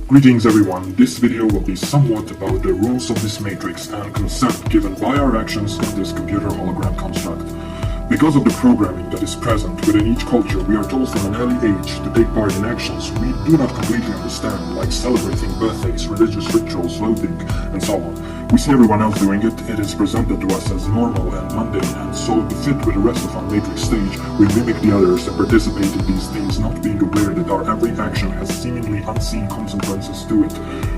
Greetings everyone, this video will be somewhat about the rules of this matrix and consent given by our actions in this computer hologram construct. Because of the programming that is present within each culture, we are told from an early age to take part in actions we do not completely understand, like celebrating birthdays, religious rituals, voting, and so on. We see everyone else doing it, it is presented to us as normal and mundane, and so to fit with the rest of our matrix stage, we mimic the others and participate in these things, not being aware that our every action has seemingly unseen consequences to it.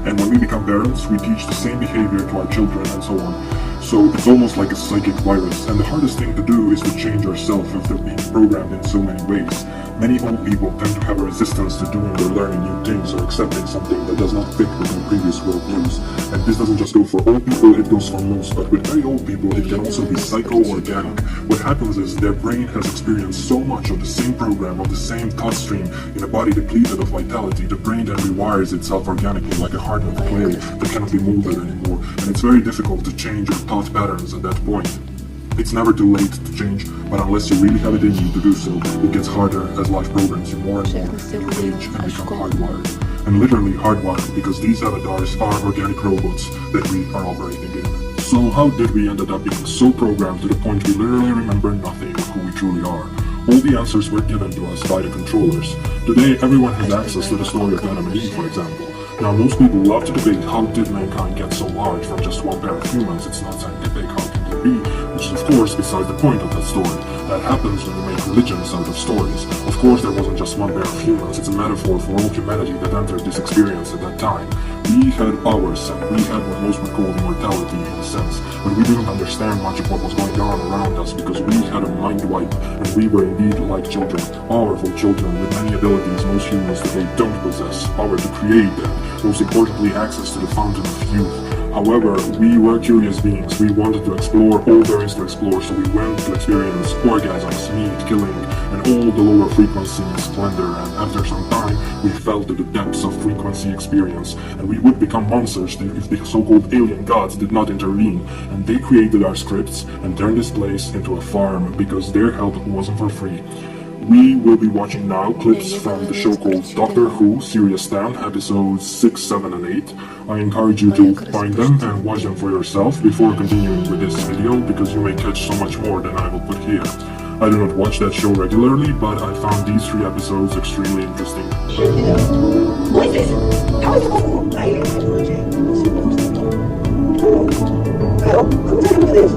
And when we become parents, we teach the same behavior to our children and so on. So it's almost like a psychic virus, and the hardest thing to do is to change ourselves after being programmed in so many ways. Many old people tend to have a resistance to doing or learning new things or accepting something that does not fit with their previous worldviews. And this doesn't just go for old people, it goes for most, but with very old people it can also be psycho-organic. What happens is their brain has experienced so much of the same program, of the same thought stream, in a body depleted of vitality. The brain then rewires itself organically like a hardened clay that cannot be molded anymore, and it's very difficult to change your thought patterns at that point. It's never too late to change, but unless you really have it in you to do so, it gets harder as life programs you more and more, you age and become hardwired. And literally hardwired, because these avatars are organic robots that we are operating in. So how did we end up being so programmed to the point we literally remember nothing of who we truly are? All the answers were given to us by the controllers. Today everyone has access to the story of Adam and Eve, for example. Now most people love to debate how did mankind get so large from just one pair of humans. It's not scientific, how can they be? Which is of course beside the point of that story. That happens when you make religions out of stories. Of course there wasn't just one pair of humans, it's a metaphor for all humanity that entered this experience at that time. We had ours, and we had what most would call immortality in a sense, but we didn't understand much of what was going on around us because we had a mind wipe, and we were indeed like children, powerful children with many abilities most humans today don't possess, power to create and most importantly access to the fountain of youth. However, we were curious beings, we wanted to explore all there is to explore, so we went to experience orgasms, meat, killing, and all the lower frequency splendor, and after some time, we fell to the depths of frequency experience, and we would become monsters if the so-called alien gods did not intervene, and they created our scripts and turned this place into a farm because their help wasn't for free. We will be watching now clips from the show called Doctor Who Serious Stan, episodes 6, 7 and 8. I encourage you to find them and watch them for yourself before continuing with this video, because you may catch so much more than I will put here. I do not watch that show regularly, but I found these 3 episodes extremely interesting. What is this? How is it? I am the project. Hello? Come take a look at this.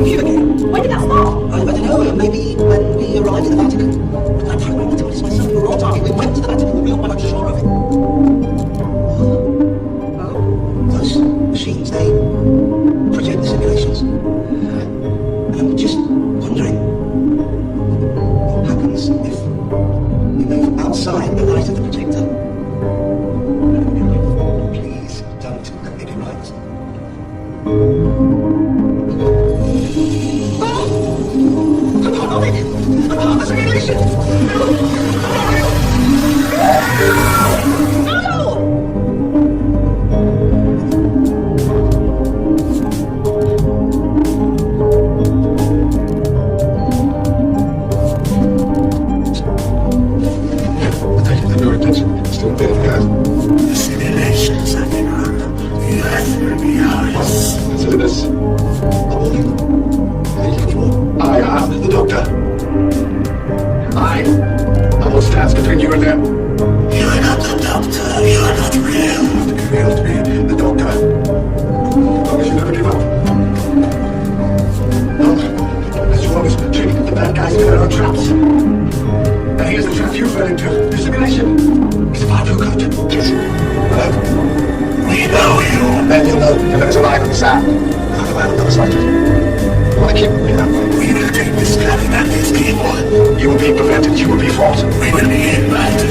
computer game. When did that start? I don't know, maybe when we arrived in the Vatican. I can't remember to my son, we were all talking. We went to the Vatican, we I'm not sure of it. Those machines, they project the simulations. I'm just wondering what happens if we move outside the light of the projector. Please don't let me be right. I'm part of it! I'm part of the simulation! No! Still there, guys. The simulations have been run. You have to be honest. Consider this. I am the Doctor. I am what stands between you and them. You are not the Doctor. You are not real. You have to be real to be the Doctor. As long as you never give up. No, as you always treat the bad guys in their own traps. And here's the trap you fell into. The simulation. It's part of your good. Yes. We know you. Then you'll know if there's a line on the sand. I'm the man on the other side. You want to keep moving that way? We will take this planet and these people. You will be prevented. You will be fought. We will be invited.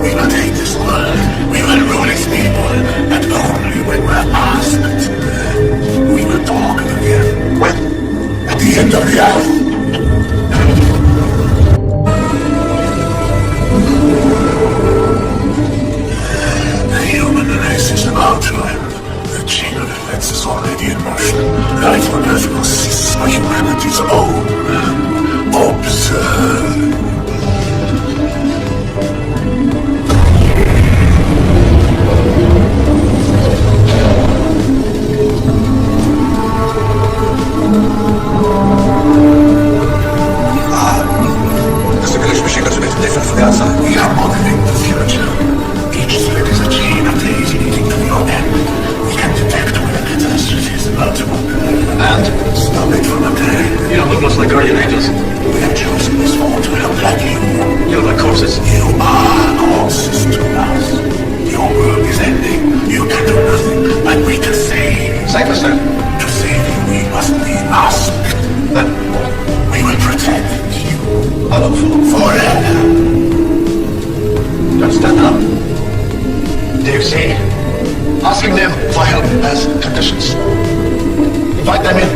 We will take this world. We will rule its people. And only when we're asked. We will talk again. When? At the end of the hour. Is about to end. The chain of events is already in motion. Life on Earth will cease for humanity's own. Observe. The simulation machine looks a bit different from the outside. We are modeling the future. Each thread is a chain of days leading to your end. We can detect when a catastrophe is about to occur. And stop it from occurring. You don't look much like guardian angels. We have chosen this form to help guide you. You look like corpses. You are corpses to us. Your world is ending. You can do nothing, but we can save. Save us then. To save you, we must be asked. Then We will protect you. I look Forever. Don't stand up. Do you see? Asking them for help has conditions. Invite them in,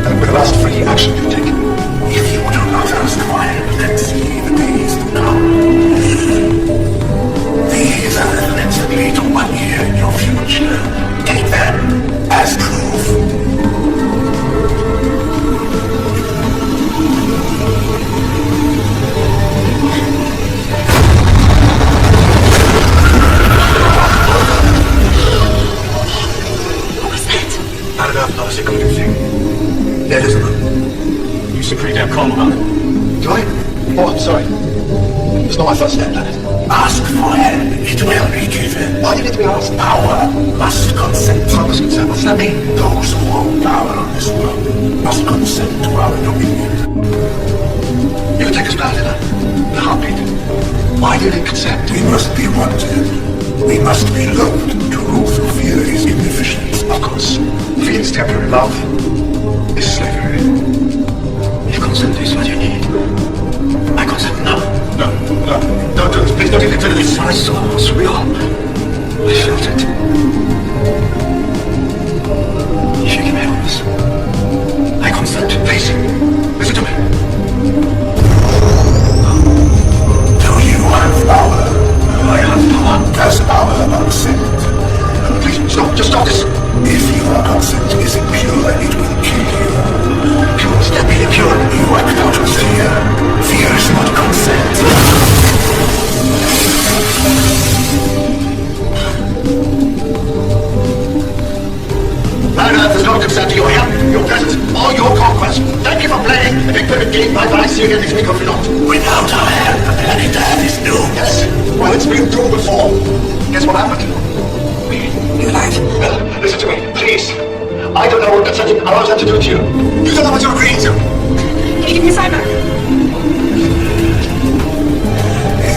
and with the last free action you take. If you do not ask for help, then see the days to come. These are the events that lead to 1 year in your future. Take them as proof. Not a secretive thing. There is a room. You seem pretty damn calm about it. Do I? Oh, I'm sorry. It's not my first step, planet. Ask for help. It will be given. Why do you need to be asked? Power must consent. I must consent. What's that mean? Those who hold power on this world must consent to our dominion. You can take us back in a heartbeat. Why do you need consent? We must be wanted. We must be loved. To rule through fear is inefficient. Of course. Fear is temporary. Love is slavery. If consent is what you need, I consent now. No. Don't do this. Please don't even consider this. I saw it was real. I felt it. If you give me help this, I consent. Please, listen to me. Do you have power? I have power. Does power consent? Please, stop. Just stop this. If your consent is impure, it will kill you. Pure. Step me pure. You act out of fear. Fear is not consent. Planet Earth does not consent to your help, your presence, or your conquest. Thank you for playing the big perfect game. Bye-bye. See you again next week, hopefully not. Without our help, planet Earth is doomed. Yes. Well, it's been through before. Guess what happened? New life. Well, listen to me, please. I don't know what consenting allows them to do to you. You don't know what you're agreeing to. Can you give me a sign back?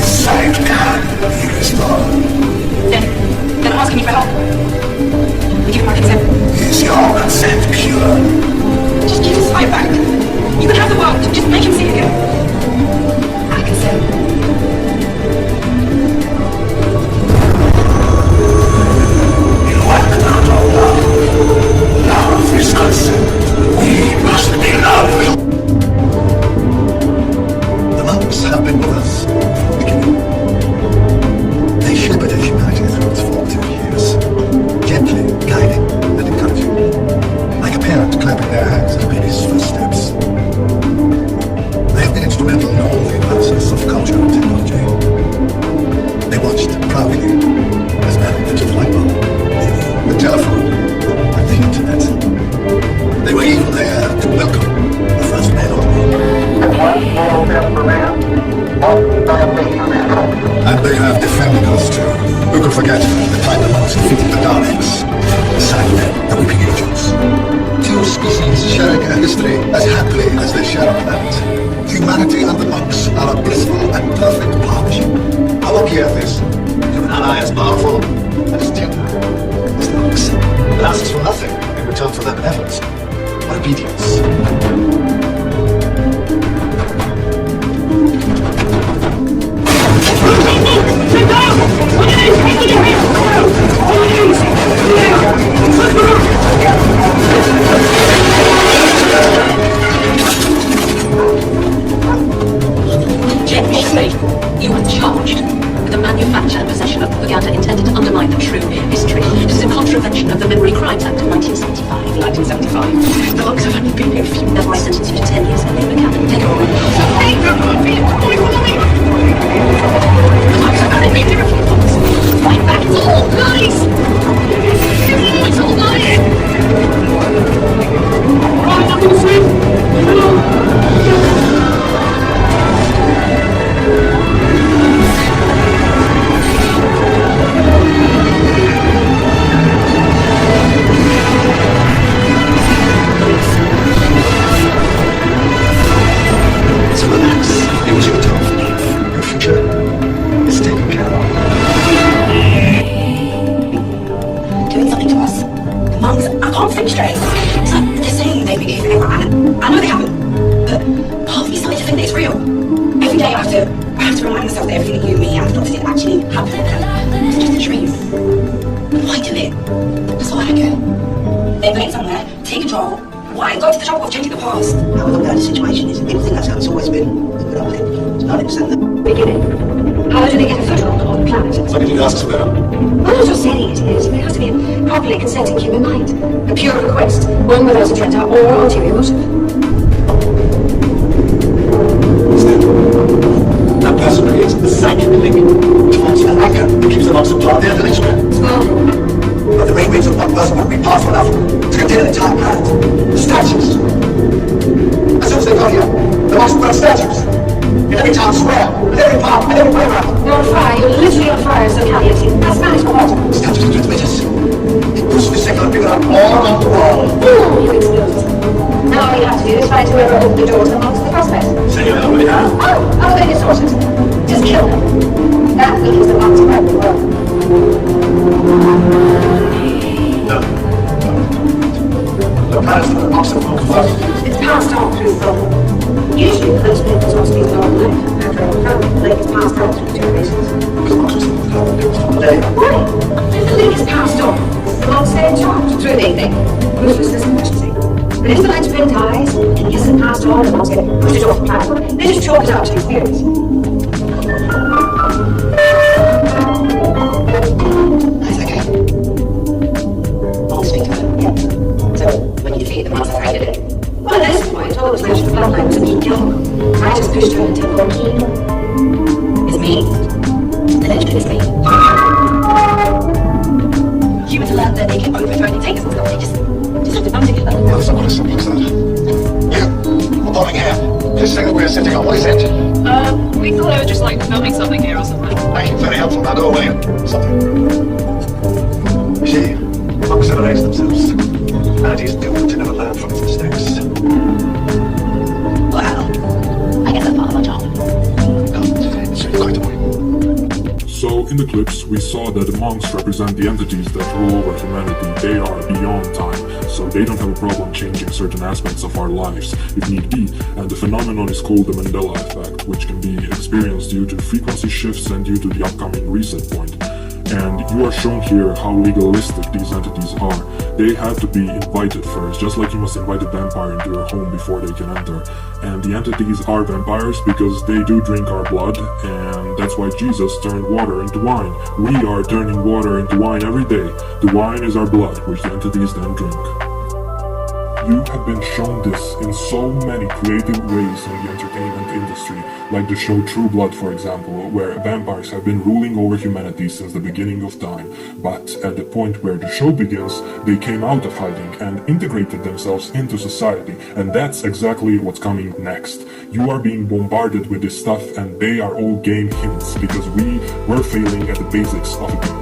Sign down, Then I'm asking you for help. Give my consent. is your consent pure? Just give his sight back. You can have the world. Just make him see it again. I consent. You act out of love. Love is consent. We must be loved. The monks have been with us from the beginning. They shepherded humanity through its formative years, gently guiding and encouraging, like a parent clapping their hands at a baby's first steps. They have been instrumental in all the advances of culture and technology. They watched proudly as man invented the light bulb, the telephone, and the internet. They were even there to welcome the first man on the moon. And they have defended us too. Who could forget the time the monks defeated the Daleks, the Cybermen, the Weeping Angels? Two species sharing a history as happily as they share a planet. Humanity and the monks are a blissful and perfect partnership. How lucky Earth is to have an ally as powerful and as tender as the monks. It asks for nothing in return for their benevolence or obedience. Gently, you are charged with the manufacture and possession of propaganda intended to undermine the true history. It is in contravention of the Memory Crimes Act of 1975. 1975. The monks have only been here a few. Therefore, I sentence you to 10 years in Mecca. Take it away. The monks have only been here a few months. Fight back. It's all lies. It's all lies. Right, I'm gonna say. So relax, it was your turn. Your future is taken care of. Doing something to us. The monks, I can't think straight. It's like they're saying they believe it. I know they haven't, but half of me started to think that it's real. Every day I have to remind myself that everything that you, me, and the doctor did actually happen. It's just a dream. Why do it? That's all I don't get. They blame somewhere, take control. Why go to the trouble of changing the past? How unfair the situation is, and people think that's how it's always been. But I think it's 90% that. Beginning. How do they get a foothold on the planet? Something you ask us about. I'm not just saying it is. There has to be a properly consenting human mind. A pure request, one without agenda or ulterior motive. That person creates the psychic link towards an anchor that keeps the monks apart the religion. But the main reason one person would be powerful enough to contain an entire planet. The statues. As soon as they got here, the monks put up statues. In every town square, in every park, in every playground. You're on fire. You're literally on fire, so Callie. That's Spanish for what? Statues of transmitters. It puts the secular people up all around the world. Boom! You exploded. Now all you have to do is find whoever opened the door to the monks in the first place. So you know we have. Oh, okay, it's sorted. Just kill them. That means the monks around the world. No. The planets that the monks have conquered. It's passed on through the usually those people's hospitals are on life. After all, the link is passed on through generations. Because the monks have still the people from the day. Why? If the link is passed on, the monks stay in charge through the ruthlessness and efficiency. But if the linchpin dies and it isn't passed on, the monks get pushed off the planet. They just chalk it out to experience. That's okay. I'll speak to her. Yeah. So, when you defeat the monks, how did it? Well, at this point, all that's left of the bloodline was a mean kill. I just pushed her until the king is me. The linchpin is me. Humans learn that they can overthrow dictators and stuff. They just have to band together. Well, someone as simple as that. You, we're bombing here. This thing that we're sitting on, what is it? We thought they were just like filming something here or something. Thank you, very helpful. Now go away. Something. You see, monks have erased themselves. And he's doomed to never learn from his mistakes. Well, I guess that's part of our job. It's quite a point. So in the clips, we saw that the monks represent the entities that rule over humanity. They are beyond time, so they don't have a problem changing certain aspects of our lives, if need be. And the phenomenon is called the Mandela effect, which can be experienced due to frequency shifts and due to the upcoming reset point. And you are shown here how legalistic these entities are. They have to be invited first, just like you must invite a vampire into your home before they can enter. And the entities are vampires because they do drink our blood, and that's why Jesus turned water into wine. We are turning water into wine every day. The wine is our blood, which the entities then drink. You have been shown this in so many creative ways in the entertainment industry, like the show True Blood, for example, where vampires have been ruling over humanity since the beginning of time. But at the point where the show begins, they came out of hiding and integrated themselves into society, and that's exactly what's coming next. You are being bombarded with this stuff, and they are all game hints, because we were failing at the basics of a game.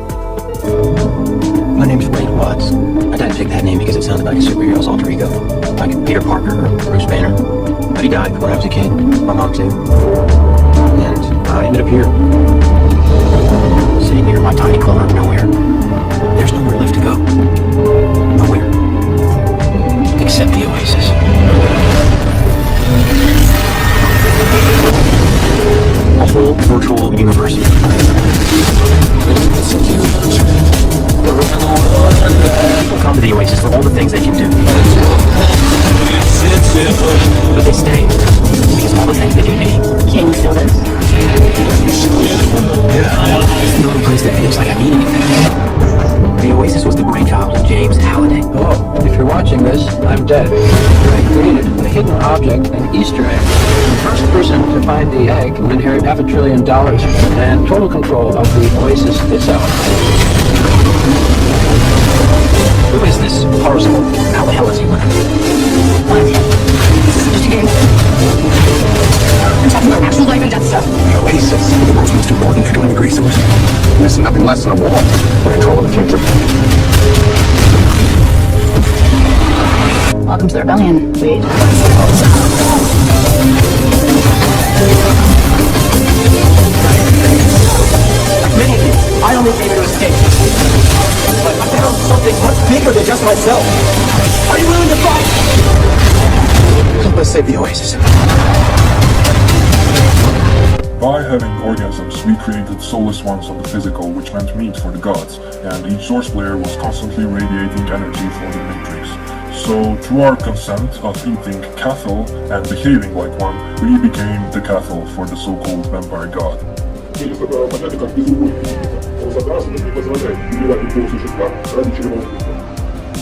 My name's Wayne Watts. I didn't pick that name because it sounded like a superhero's alter ego, like Peter Parker or Bruce Banner. But he died when I was a kid, my mom too. And I ended up here, sitting here in my tiny corner of nowhere. There's nowhere left to go. Nowhere. Except the Oasis. A whole virtual universe. People come to the Oasis for all the things they can do. But they stay because all the things they do need. Can you feel this? It's the only place that feels like I need anything. The Oasis was the brainchild of James Halliday. Hello, if you're watching this, I'm dead. I created a hidden object, an Easter egg. The first person to find the egg will inherit $500 billion and total control of the Oasis itself. Who is this parcel? How the hell is he living? What? This is just a game. I'm talking about actual life and death stuff. The Oasis. The world's most important economic resource. This is nothing less than a war for control of the future. Welcome to the rebellion. Wait. Many of you, I only came here to escape. But I found something much bigger than just myself. Are you willing to fight? Help us save the Oasis. By having organisms, we created soulless ones of the physical, which meant meat for the gods, and each source player was constantly radiating energy for the Matrix. So, through our consent of eating cattle and behaving like one, we became the cattle for the so-called vampire god. Или которого понятно как безумный он согласен не позволяет убивать другого существа ради чревоугодия.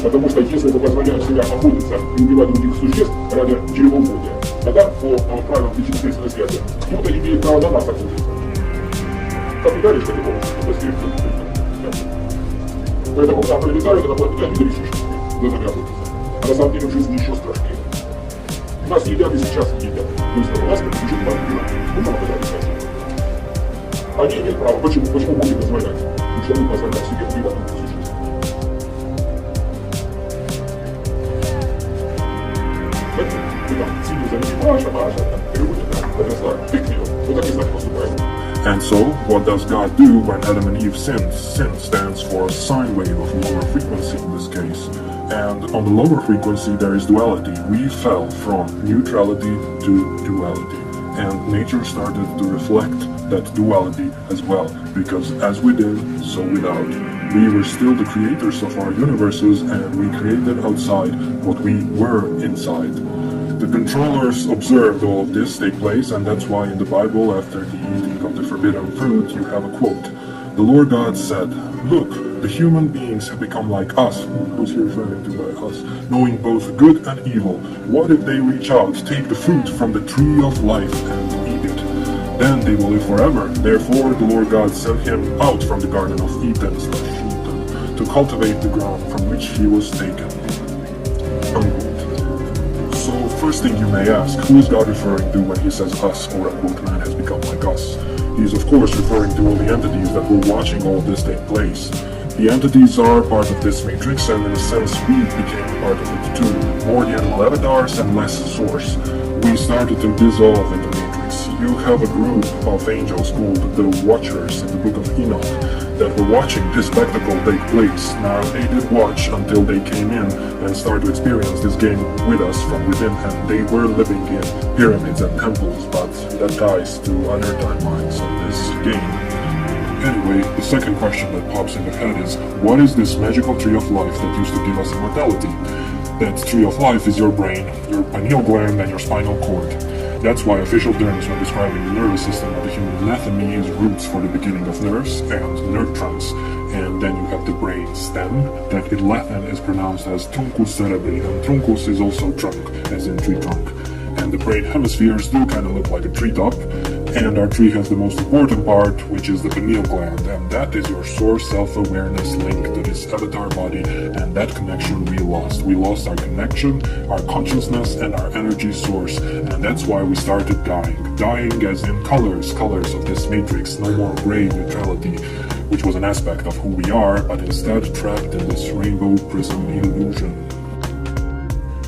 Потому что если мы позволяем себя охотиться и убивать других существ ради чревоугодия, тогда по правилам причинительной связи кто-то имеет право на нас охотиться. Как и дальше, такого, поэтому когда прилетают, это будет не существа, даже охотиться. А на самом деле в жизни еще страшнее. Нас едят и сейчас едят. То есть у нас как чуть-чуть вампира. Мы там оказались. Они имеют право. Почему? Почему будем позволять? Потому что мы позволяем себе убивать других существ. Поэтому мы там сильно заметим Маша, переводят, подросла, ты к нее. Вот так и знать поступаем. And so, what does God do when Adam and Eve sinned? Sin stands for a sine wave of lower frequency in this case. And on the lower frequency there is duality. We fell from neutrality to duality. And nature started to reflect that duality as well, because as within, so without. We were still the creators of our universes, and we created outside what we were inside. The controllers observed all of this take place, and that's why in the Bible, after the eating of the forbidden fruit, you have a quote. The Lord God said, "Look, the human beings have become like us." Who's he referring to by us? Knowing both good and evil. What if they reach out, take the fruit from the tree of life and eat it? Then they will live forever. Therefore, the Lord God sent him out from the Garden of Eden to cultivate the ground from which he was taken. So, first thing you may ask, who is God referring to when he says us, or a quote, man has become like us? He is of course referring to all the entities that were watching all of this take place. The entities are part of this matrix, and in a sense we became part of it too. More the animal avatars and less source. We started to dissolve in the matrix. You have a group of angels called the Watchers in the Book of Enoch that were watching this spectacle take place. Now, they did watch until they came in and started to experience this game with us from within, and they were living in pyramids and temples, but that ties to other timelines of this game. Anyway, the second question that pops in the head is, what is this magical tree of life that used to give us immortality? That tree of life is your brain, your pineal gland, and your spinal cord. That's why official terms when describing the nervous system of the human anatomy is roots for the beginning of nerves and nerve trunks. And then you have the brain stem, that in Latin is pronounced as truncus cerebri, and truncus is also trunk, as in tree trunk. And the brain hemispheres do kind of look like a treetop, and our tree has the most important part, which is the pineal gland, and that is your source self-awareness link to this avatar body, and that connection we lost. We lost our connection, our consciousness, and our energy source, and that's why we started dying. Dying as in colors of this matrix, no more gray neutrality, which was an aspect of who we are, but instead trapped in this rainbow prism illusion.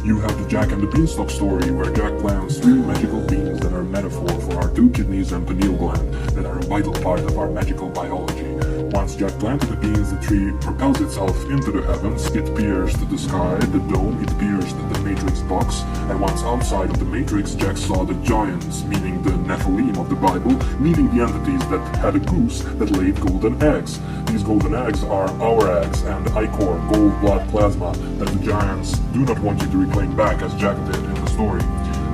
You have the Jack and the Beanstalk story, where Jack plants 3 magical beans that are a metaphor for our 2 kidneys and pineal gland that are a vital part of our magical biology. Once Jack planted the beans, the tree propels itself into the heavens, it pierced the sky, the dome, it pierced the matrix box, and once outside of the matrix, Jack saw the giants, meaning the Nephilim of the Bible, meaning the entities that had a goose that laid golden eggs. These golden eggs are our eggs and ichor, gold blood plasma, that the giants do not want you to reclaim back as Jack did in the story.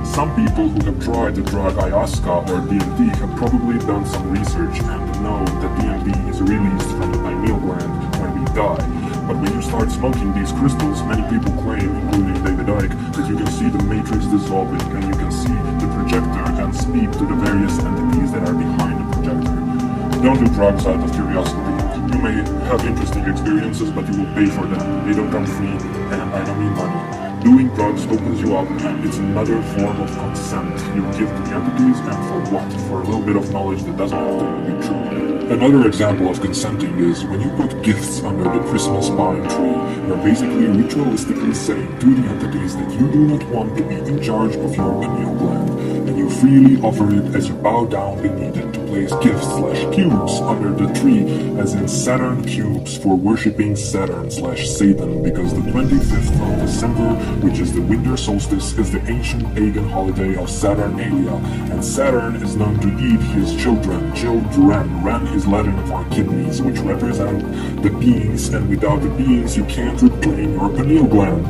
Some people who have tried the drug ayahuasca or DMT have probably done some research and know that DMT is released from the pineal gland when we die. But when you start smoking these crystals, many people claim, including David Icke, that you can see the matrix dissolving and you can see the projector and speak to the various entities that are behind the projector. Don't do drugs out of curiosity. You may have interesting experiences, but you will pay for them. They don't come free, and I don't mean money. Doing drugs opens you up, and it's another form of consent you give to the entities, and for what? For a little bit of knowledge that doesn't have to be true. Another example of consenting is when you put gifts under the Christmas pine tree, you're basically ritualistically saying to the entities that you do not want to be in charge of your pineal gland, and you freely offer it as you bow down beneath it to place gifts/cubes under the tree, as in Saturn cubes for worshipping Saturn/Satan, because the 25th of December, which is the winter solstice, is the ancient pagan holiday of Saturnalia, and Saturn is known to eat his children. Ren is Latin for kidneys, which represent the beings, and without the beings you can't reclaim your pineal gland.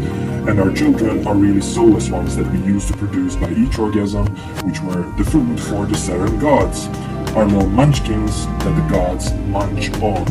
And our children are really soulless ones that we used to produce by each orgasm, which were the food for the Saturn gods. Our little munchkins that the gods munch on.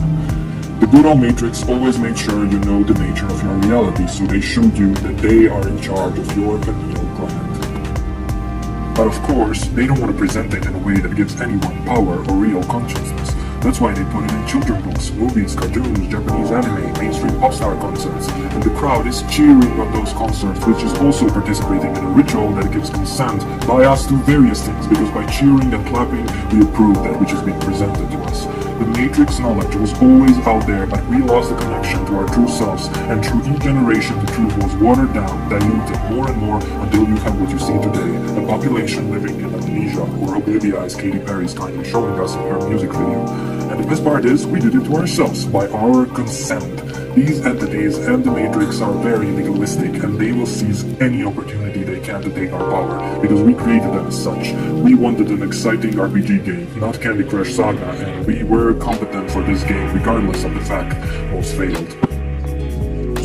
The good old Matrix always made sure you know the nature of your reality, so they showed you that they are in charge of your pineal gland. But of course, they don't want to present it in a way that gives anyone power or real consciousness. That's why they put it in children's books, movies, cartoons, Japanese anime, mainstream pop star concerts, and the crowd is cheering on those concerts, which is also participating in a ritual that gives consent by us to various things, because by cheering and clapping, we approve that which is being presented to us. The Matrix knowledge was always out there, but we lost the connection to our true selves, and through each generation the truth was watered down, diluted more and more, until you have what you see today, a population living in amnesia, or oblivia, as Katy Perry's kindly showing us in her music video. And the best part is, we did it to ourselves, by our consent. These entities and the Matrix are very legalistic, and they will seize any opportunity they can to take our power, because we created them as such. We wanted an exciting RPG game, not Candy Crush Saga, and we were competent for this game, regardless of the fact most failed.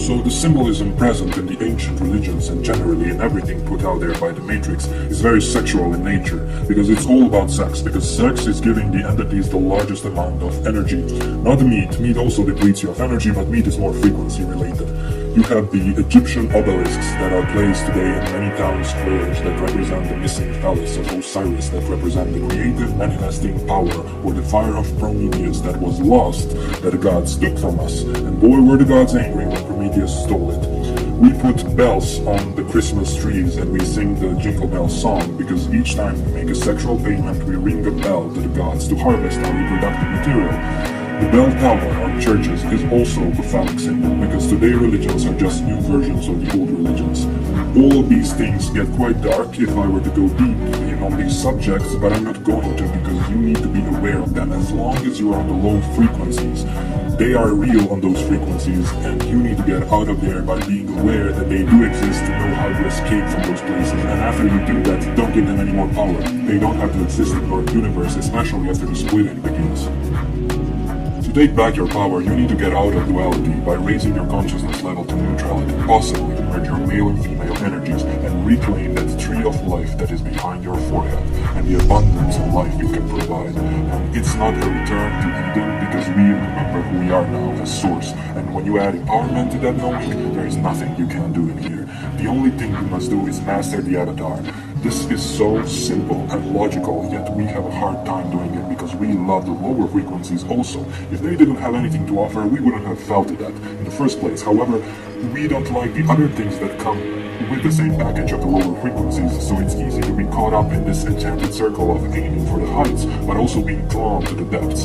So the symbolism present in the ancient religions and generally in everything put out there by the Matrix is very sexual in nature, because it's all about sex, because sex is giving the entities the largest amount of energy. Not meat. Meat also depletes you of energy, but meat is more frequency related. You have the Egyptian obelisks that are placed today in many town squares that represent the missing phallus of Osiris, that represent the creative manifesting power, or the fire of Prometheus that was lost, that the gods took from us. And boy, were the gods angry when Prometheus stole it. We put bells on the Christmas trees and we sing the Jingle Bell song, because each time we make a sexual payment, we ring a bell to the gods to harvest our reproductive material. The bell tower on churches is also a phallic symbol because today religions are just new versions of the old religions. All of these things get quite dark if I were to go deep on these subjects, but I'm not going to because you need to be aware of them. As long as you are on the low frequencies, they are real on those frequencies, and you need to get out of there by being aware that they do exist to know how to escape from those places. And after you do that, don't give them any more power. They don't have to exist in your universe, especially after the splitting begins. To take back your power, you need to get out of duality by raising your consciousness level to neutrality, possibly merge your male and female energies, and reclaim that tree of life that is behind your forehead, and the abundance of life it can provide. And it's not a return to Eden, because we remember who we are now as Source, and when you add empowerment to that knowing, there is nothing you can do in here. The only thing you must do is master the avatar. This is so simple and logical, yet we have a hard time doing it because we love the lower frequencies also. If they didn't have anything to offer, we wouldn't have felt it in the first place. However, we don't like the other things that come with the same package of the lower frequencies, so it's easy to be caught up in this enchanted circle of aiming for the heights, but also being drawn to the depths.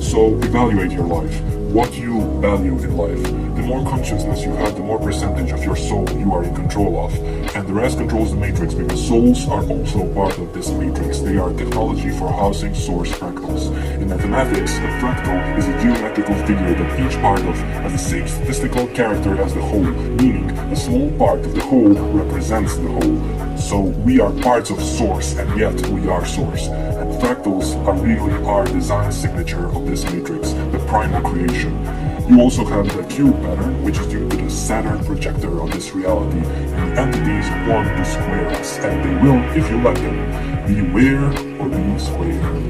So evaluate your life, what you value in life. The more consciousness you have, the more percentage of your soul you are in control of, and the rest controls the matrix, because souls are also part of this matrix. They are technology for housing source fractals. In mathematics, a fractal is a geometrical figure that each part of has the same statistical character as the whole, meaning a small part of the whole represents the whole. So we are parts of Source, and yet we are Source. And fractals are really our design signature of this matrix, the primal creation. You also have the cube pattern, which is due to the Saturn projector of this reality, and the entities want to square us, and they will if you let them. Beware or be square.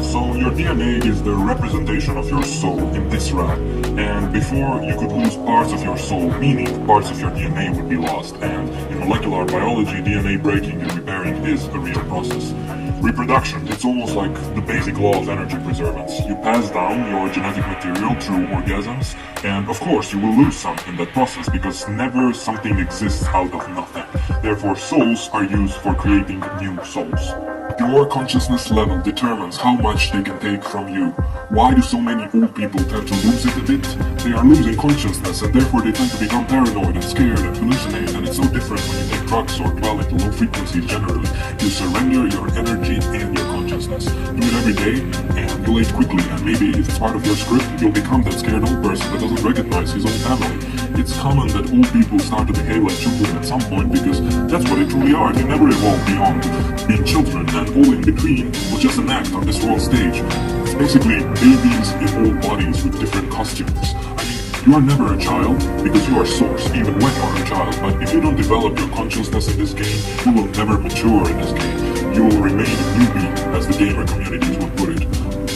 So your DNA is the representation of your soul in this realm, and before you could lose parts of your soul, meaning parts of your DNA would be lost, and in molecular biology, DNA breaking and repairing is a real process. Reproduction, it's almost like the basic law of energy preservance. You pass down your genetic material through orgasms, and of course you will lose some in that process, because never something exists out of nothing. Therefore, souls are used for creating new souls. Your consciousness level determines how much they can take from you. Why do so many old people tend to lose it a bit? They are losing consciousness, and therefore they tend to become paranoid and scared and hallucinate, and it's so different when you take drugs or dwell into low frequencies generally. You surrender your energy and your consciousness. Do it every day, and you'll age quickly, and maybe if it's part of your script, you'll become that scared old person that doesn't recognize his own family. It's common that old people start to behave like children at some point, because that's what they truly are. They never evolve beyond being children, and all in between was just an act on this world stage. It's basically babies in old bodies with different costumes. I mean, you are never a child, because you are Source, even when you are a child, but if you don't develop your consciousness in this game, you will never mature in this game. You will remain a newbie, as the gamer communities would put it.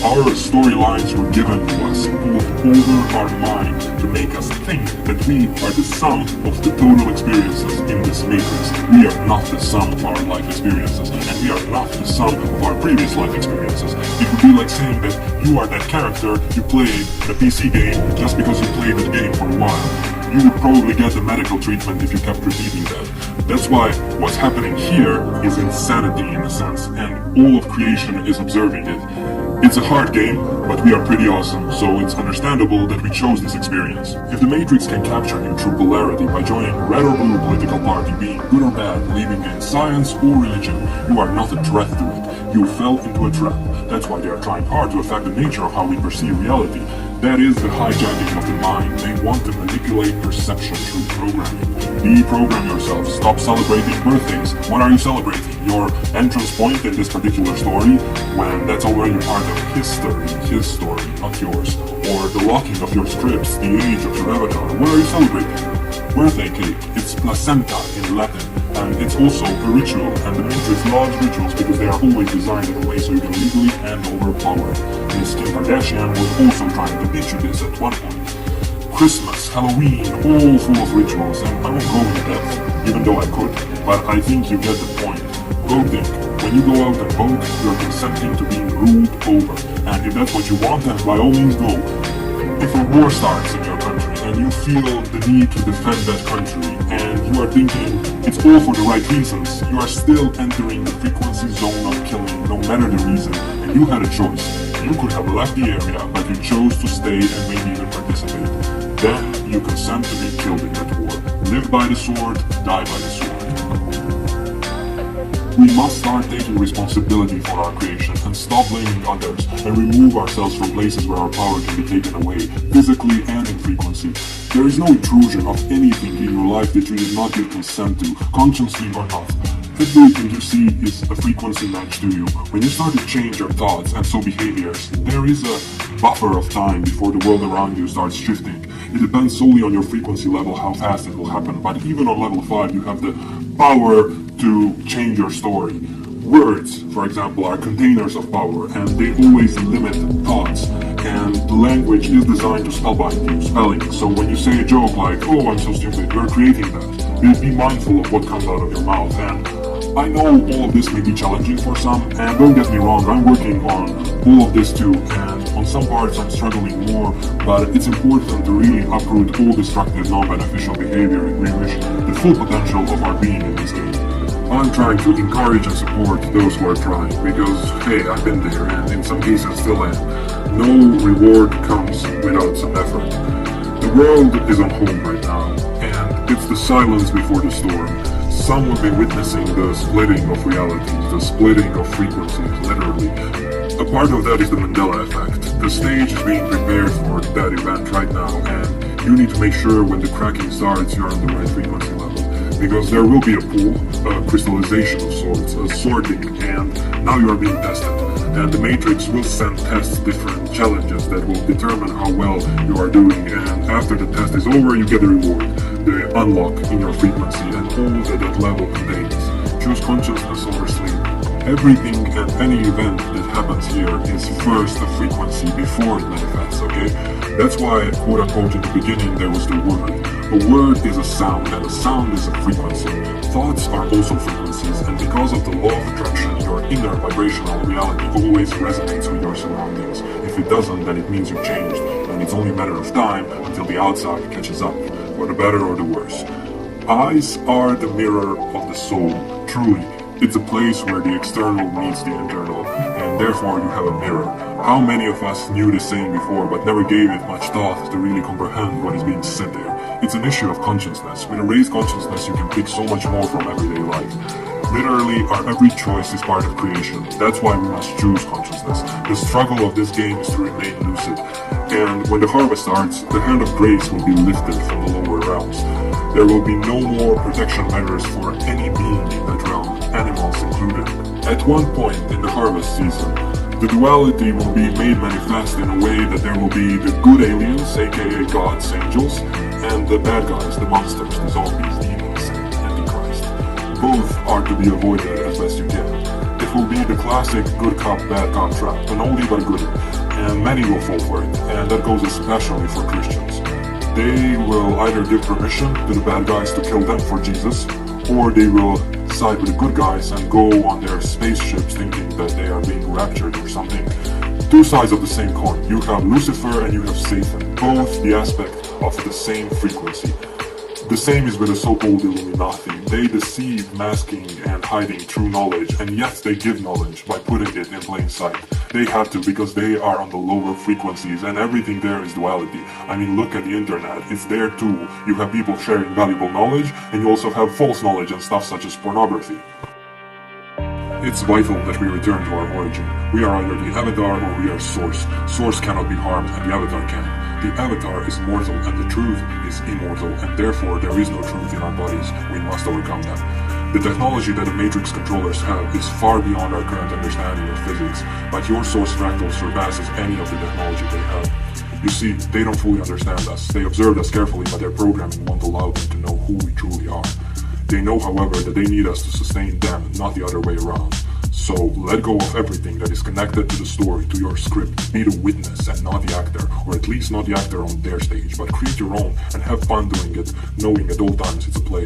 Our storylines were given to us, pulled over our mind to make us think that we are the sum of the total experiences in this matrix. We are not the sum of our life experiences, and we are not the sum of our previous life experiences. It would be like saying that you are that character you played in a PC game just because you played that game for a while. You would probably get a medical treatment if you kept repeating that. That's why what's happening here is insanity in a sense, and all of creation is observing it. It's a hard game, but we are pretty awesome, so it's understandable that we chose this experience. If the Matrix can capture you through polarity by joining a red or blue political party, being good or bad, believing in science or religion, you are not a threat to it. You fell into a trap. That's why they are trying hard to affect the nature of how we perceive reality. That is the hijacking of the mind. They want to manipulate perception through programming. Deprogram yourself. Stop celebrating birthdays. What are you celebrating? Your entrance point in this particular story, when that's already part of his story, not yours. Or the locking of your scripts, the age of your avatar. What are you celebrating? Birthday cake. It's placenta in Latin. And it's also a ritual, and the Matrix loves rituals because they are always designed in a way so you can legally hand over power. Miss Kim Kardashian was also trying to teach you this at one point. Christmas, Halloween, all full of rituals, and I won't go into depth, even though I could, but I think you get the point. Voting. When you go out and vote, you're consenting to being ruled over, and if that's what you want, then by all means go. If a war starts in your country, and you feel the need to defend that country, and you are thinking it's all for the right reasons, you are still entering the frequency zone of killing, no matter the reason, and you had a choice. You could have left the area, but you chose to stay and maybe even participate. Then you consent to be killed in that war. Live by the sword, die by the sword. We must start taking responsibility for our creation and stop blaming others and remove ourselves from places where our power can be taken away, physically and in frequency. There is no intrusion of anything in your life that you did not give consent to, consciously or not. Everything you see is a frequency match to you. When you start to change your thoughts and so behaviors, there is a buffer of time before the world around you starts shifting. It depends solely on your frequency level how fast it will happen, but even on level 5 you have the power to change your story. Words, for example, are containers of power and they always limit thoughts, and the language is designed to spellbind you, spelling. So when you say a joke like, oh I'm so stupid, you're creating that. Be mindful of what comes out of your mouth. And I know all of this may be challenging for some, and don't get me wrong, I'm working on all of this too, and on some parts I'm struggling more, but it's important to really uproot all destructive, non-beneficial behavior and reach the full potential of our being in this game. I'm trying to encourage and support those who are trying, because hey, I've been there, and in some cases still am. No reward comes without some effort. The world is on hold right now, and it's the silence before the storm. Some will be witnessing the splitting of realities, the splitting of frequencies, literally. A part of that is the Mandela effect. The stage is being prepared for that event right now, and you need to make sure when the cracking starts, you're on the right frequency level. Because there will be a pool, a crystallization of sorts, a sorting, and now you are being tested. And the Matrix will send tests, different challenges that will determine how well you are doing, and after the test is over, you get the reward, the unlock in your frequency, and all that level contains. Choose consciousness over sleep. Everything and any event that happens here is first a frequency before it manifests, okay? That's why, quote unquote, in the beginning there was the word. A word is a sound, and a sound is a frequency. Thoughts are also frequencies, and because of the law of attraction, your inner vibrational reality always resonates with your surroundings. If it doesn't, then it means you've changed, and it's only a matter of time until the outside catches up, for the better or the worse. Eyes are the mirror of the soul, truly. It's a place where the external meets the internal, and therefore you have a mirror. How many of us knew this saying before, but never gave it much thought to really comprehend what is being said there? It's an issue of consciousness. With a raised consciousness, you can pick so much more from everyday life. Literally, our every choice is part of creation. That's why we must choose consciousness. The struggle of this game is to remain lucid. And when the harvest starts, the hand of grace will be lifted from the lower realms. There will be no more protection measures for any being in that realm, animals included. At one point in the harvest season, the duality will be made manifest in a way that there will be the good aliens, aka gods, angels, and the bad guys, the monsters, the zombies, demons, and antichrist. Both are to be avoided as best you can. It will be the classic good cop, bad cop trap, an oldie but goodie, and many will fall for it, and that goes especially for Christians. They will either give permission to the bad guys to kill them for Jesus, or they will side with the good guys and go on their spaceships thinking that they are being raptured or something. Two sides of the same coin. You have Lucifer and you have Satan, both the aspect of the same frequency. The same is with the so-called Illuminati. They deceive, masking and hiding true knowledge, and yet they give knowledge by putting it in plain sight. They have to, because they are on the lower frequencies, and everything there is duality. I mean, look at the internet, it's there too. You have people sharing valuable knowledge, and you also have false knowledge and stuff such as pornography. It's vital that we return to our origin. We are either the avatar or we are source. Source cannot be harmed and the avatar can. The avatar is mortal and the truth is immortal, and therefore there is no truth in our bodies. We must overcome that. The technology that the Matrix controllers have is far beyond our current understanding of physics, but your source fractal surpasses any of the technology they have. You see, they don't fully understand us. They observed us carefully, but their programming won't allow them to know who we truly are. They know, however, that they need us to sustain them, not the other way around. So let go of everything that is connected to the story, to your script. Be the witness and not the actor, or at least not the actor on their stage, but create your own and have fun doing it, knowing at all times it's a play.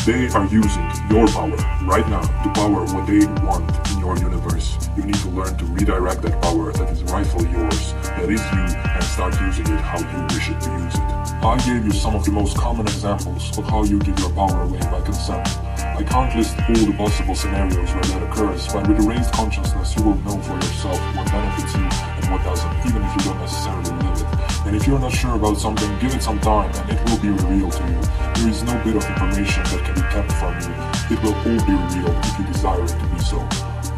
They are using your power right now to power what they want in your universe. You need to learn to redirect that power that is rightfully yours, that is you, and start using it how you wish it to use it. I gave you some of the most common examples of how you give your power away by consent. I can't list all the possible scenarios where that occurs, but with a raised consciousness you will know for yourself what benefits you and what doesn't, even if you don't necessarily live it. And if you're not sure about something, give it some time and it will be revealed to you. There is no bit of information that can be kept from you. It will all be revealed if you desire it to be so.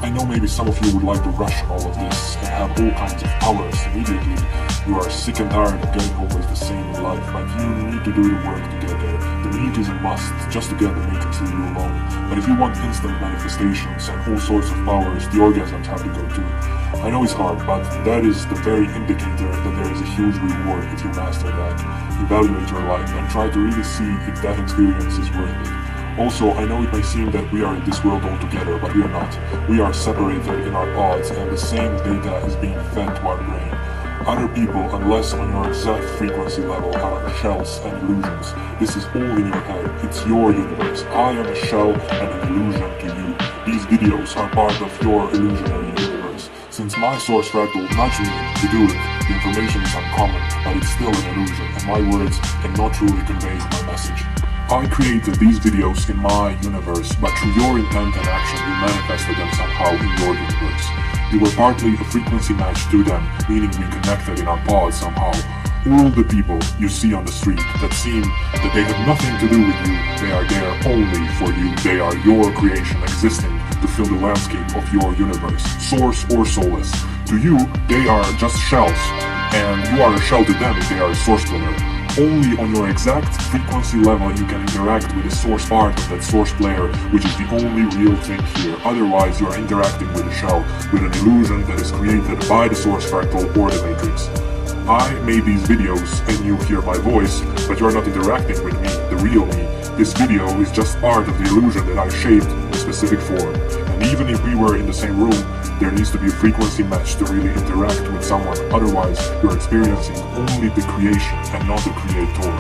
I know maybe some of you would like to rush all of this and have all kinds of powers immediately. You are sick and tired of getting always the same in life, but you need to do the work to get there. The need is a must, just to get the matrix to you alone. But if you want instant manifestations and all sorts of powers, the orgasms have to go too. I know it's hard, but that is the very indicator that there is a huge reward if you master that. Evaluate your life and try to really see if that experience is worth it. Also, I know it may seem that we are in this world all together, but we are not. We are separated in our pods, and the same data is being fed to our brain. Other people, unless on your exact frequency level, are shells and illusions. This is all in your head. It's your universe. I am a shell and an illusion to you. These videos are part of your illusionary universe. Since my source fractal nudged me to do it, the information is uncommon, but it's still an illusion, and my words cannot truly convey my message. I created these videos in my universe, but through your intent and action, you manifested them somehow in your universe. You were partly a frequency match to them, meaning we connected in our pods somehow. All the people you see on the street that seem that they have nothing to do with you, they are there only for you. They are your creation existing to fill the landscape of your universe, source or soulless. To you, they are just shells, and you are a shell to them if they are a source player. Only on your exact frequency level you can interact with the source part of that source player, which is the only real thing here. Otherwise, you are interacting with a shell, with an illusion that is created by the source fractal or the matrix. I made these videos and you hear my voice, but you are not interacting with me, the real me. This video is just part of the illusion that I shaped in a specific form. And even if we were in the same room, there needs to be a frequency match to really interact with someone. Otherwise, you're experiencing only the creation and not the creator.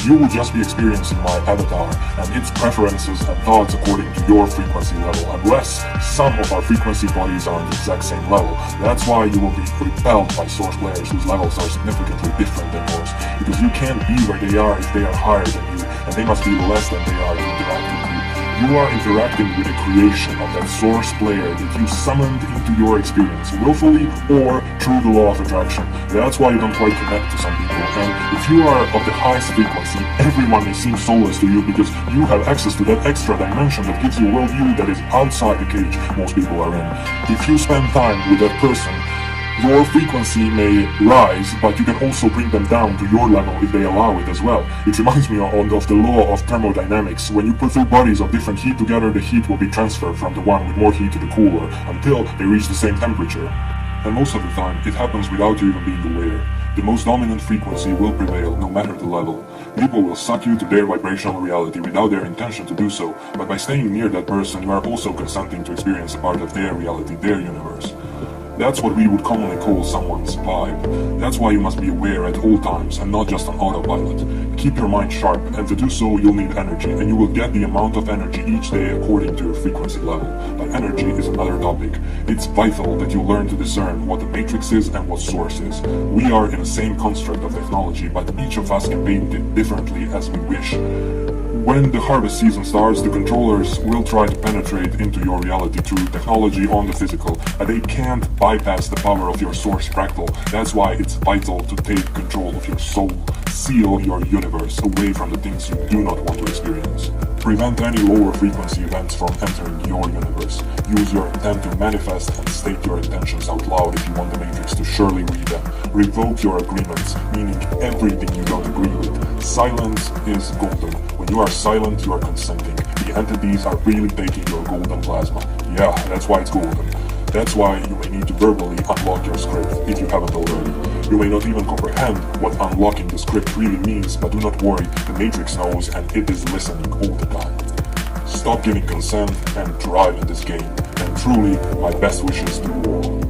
You will just be experiencing my avatar and its preferences and thoughts according to your frequency level, unless some of our frequency bodies are on the exact same level. That's why you will be repelled by source players whose levels are significantly different than yours, because you can't be where they are if they are higher than you, and they must be less than they are to interact with you. You are interacting with a creation of that source player that you summoned into your experience, willfully or through the law of attraction. That's why you don't quite connect to some people. And if you are of the highest frequency, everyone may seem soulless to you because you have access to that extra dimension that gives you a worldview that is outside the cage most people are in. If you spend time with that person, your frequency may rise, but you can also bring them down to your level if they allow it as well. It reminds me of the law of thermodynamics. When you put two bodies of different heat together, the heat will be transferred from the one with more heat to the cooler until they reach the same temperature. And most of the time, it happens without you even being aware. The most dominant frequency will prevail no matter the level. People will suck you to their vibrational reality without their intention to do so, but by staying near that person, you are also consenting to experience a part of their reality, their universe. That's what we would commonly call someone's vibe. That's why you must be aware at all times and not just on autopilot. Keep your mind sharp, and to do so you'll need energy, and you will get the amount of energy each day according to your frequency level. But energy is another topic. It's vital that you learn to discern what the matrix is and what source is. We are in the same construct of technology, but each of us can paint it differently as we wish. When the harvest season starts, the controllers will try to penetrate into your reality through technology on the physical, and they can't bypass the power of your source fractal. That's why it's vital to take control of your soul. Seal your universe away from the things you do not want to experience. Prevent any lower frequency events from entering your universe. Use your intent to manifest and state your intentions out loud if you want the matrix to surely read them. Revoke your agreements, meaning everything you don't agree with. Silence is golden. When you are silent, you are consenting. The entities are really taking your golden plasma. Yeah, that's why it's golden. That's why you may need to verbally unlock your script if you haven't already. You may not even comprehend what unlocking the script really means, but do not worry, the Matrix knows and it is listening all the time. Stop giving consent and thrive in this game. And truly, my best wishes to you all.